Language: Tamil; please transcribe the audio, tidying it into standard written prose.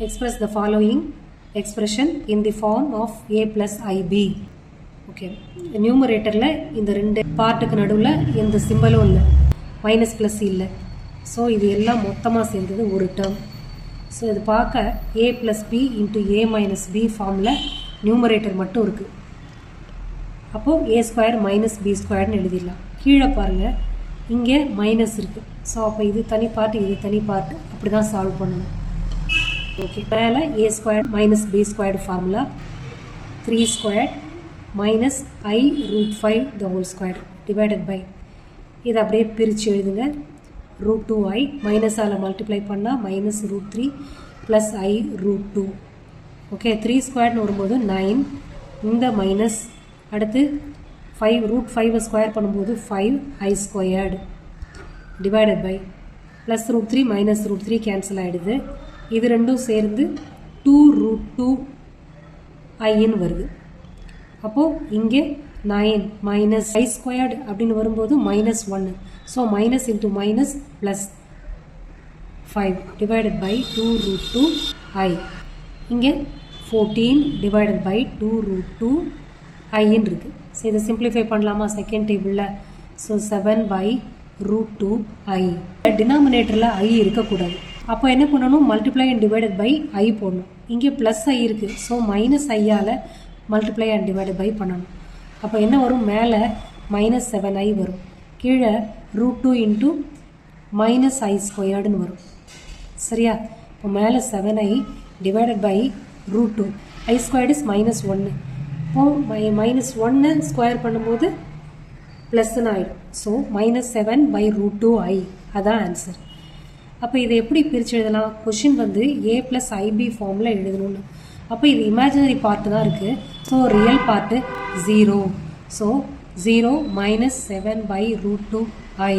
express the following expression in the form of a plus ib. Okay, நியூமரேட்டரில் இந்த ரெண்டு பார்ட்டுக்கு நடுவில் எந்த சிம்பலும் இல்லை, மைனஸ் ப்ளஸ் இல்லை. ஸோ இது எல்லாம் மொத்தமாக சேர்ந்தது ஒரு டேர்ம். ஸோ இது பார்க்க ஏ ப்ளஸ் பி இன்ட்டு ஏ மைனஸ் பி ஃபார்மில் நியூமரேட்டர் மட்டும் இருக்குது. அப்போது ஏ ஸ்கொயர் மைனஸ் பி ஸ்கொயர்னு எழுதிடலாம். கீழே பாருங்கள், இங்கே மைனஸ் இருக்குது. ஸோ அப்போ இது தனி பார்ட்டு, இது தனி பார்ட்டு, அப்படி தான் சால்வ் பண்ணணும். ஓகே, மேலே a square minus b squared formula 3 square minus i root 5 the whole square divided by, இதை அப்படியே பிரித்து எழுதுங்க. ரூட் 2i மைனஸால் மல்டிப்ளை பண்ணால் minus root 3 plus i root 2. Okay, 3 ஸ்கொயர்னு வரும்போது 9, இந்த மைனஸ் அடுத்து 5 ரூட் 5 ஸ்கொயர் பண்ணும்போது 5i squared divided by plus root 3 minus root 3 cancel ஆகிடுது. இது ரெண்டும் சேர்ந்து 2 ரூட் 2iன்னு வருது. அப்போது இங்கே 9 மைனஸ் ஐ ஸ்கொயர்டு அப்படின்னு வரும்போது minus 1. So minus into minus plus 5 divided by 2 root 2i. இங்கே 14 டிவைடட் பை 2 ரூட் 2iன்னு இருக்குது. ஸோ இதை சிம்பிளிஃபை பண்ணலாமா செகண்ட் டேபிளில்? So 7 by root 2i. டினாமினேட்டரில் ஐ இருக்கக்கூடாது. அப்போ என்ன பண்ணணும்? Multiply and divided by i போடணும். இங்கே ப்ளஸ் ஐ இருக்குது. ஸோ மைனஸ் ஐயால் மல்டிப்ளை அண்ட் டிவைடட் பை பண்ணணும். அப்போ என்ன வரும்? மேலே மைனஸ் 7i வரும், கீழே ரூட் 2 இன்ட்டு மைனஸ் ஐ ஸ்கொயர்டுன்னு வரும். சரியா? இப்போ மேலே 7i டிவைடட் பை ரூட் 2, ஐ ஸ்கொயர்டு இஸ் மைனஸ் 1. இப்போது மைனஸ் 1 ஸ்கொயர் பண்ணும்போது ப்ளஸ்ன்னு ஆகிடும். So minus 7 by root 2i, அதான் ஆன்சர். அப்போ இதை எப்படி பிரித்து எழுதலாம்? கொஷின் வந்து ஏ ப்ளஸ் ஐபி ஃபார்மில் எழுதணும்னு. அப்போ இது இமேஜினரி பார்ட்டு தான் இருக்குது. So real part 0. So 0 minus 7 by root 2i.